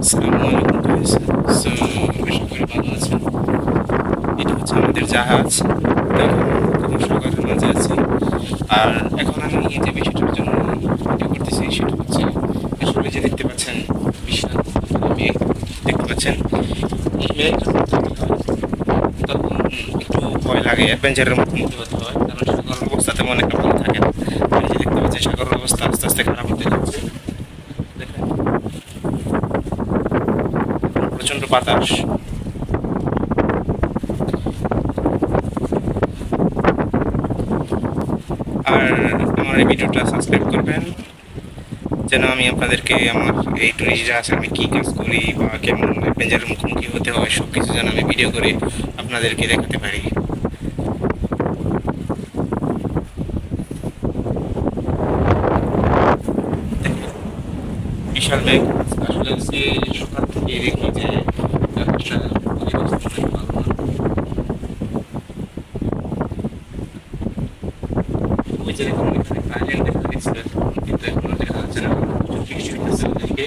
আসসালামু আলাইকুম guys. So আশা করি ভালো আছেন। এটা হচ্ছে আমাদের জাহাজ। দেখুন কত সাগরের মাঝে আছি। আর এখন আমি যে বিষয়টার জন্য ভিডিও করতেছি সেটা হচ্ছে আসলে যে দেখতে পাচ্ছেন বিশাল মেঘ দেখতে পাচ্ছেন। এই মেঘটা যখন থাকে তখন একটু ভয় লাগে, অ্যাডভেঞ্চারের মুখোমুখি হতে হয়, কারণ সাগরের অবস্থা তেমন একটা ভালো থাকে না। এই যে দেখতে পাচ্ছেন সাগরের অবস্থা আস্তে আস্তে খারাপ হতে যাচ্ছে। দেখেন প্রচণ্ড বাতাস। আর আমার এই ভিডিওটা সাবস্ক্রাইব করবেন যেন আমি আপনাদেরকে আমার এই টুরিস্ট জাহাজে আমি কী কাজ করি বা কেমন অ্যাডভেঞ্চারের মুখোমুখি হতে হয় সব কিছু যেন আমি ভিডিও করে আপনাদেরকে দেখাতে পারি। বিশাল ব্যাগ আসলে আজকে সকাল থেকে দেখি যে আকাশটা পরিবেশ অনেক ভালো না। ওই যে দেখুন এখানে আইল্যান্ড দেখা দিচ্ছিল কিন্তু এখনো দেখা যাচ্ছে না, প্রচুর বৃষ্টি হইতেছে ওদিকে।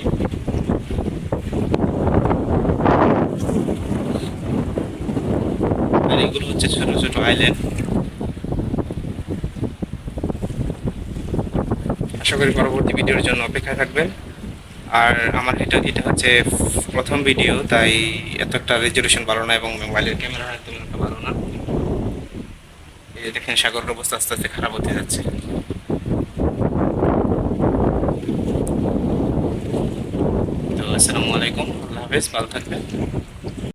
আর এগুলো হচ্ছে ছোট ছোট আইল্যান্ড। আশা করি পরবর্তী ভিডিওর জন্য অপেক্ষায় থাকবেন। আর আমার এটা এটা হচ্ছে প্রথম ভিডিও, তাই এত একটা রেজলিউশন ভালো না এবং মোবাইলের ক্যামেরা তেমন একটা ভালো না। এই যে দেখেন সাগরের অবস্থা আস্তে আস্তে খারাপ হতে যাচ্ছে। তো আসসালামু আলাইকুম, আল্লাহ হাফেজ, ভালো থাকবেন।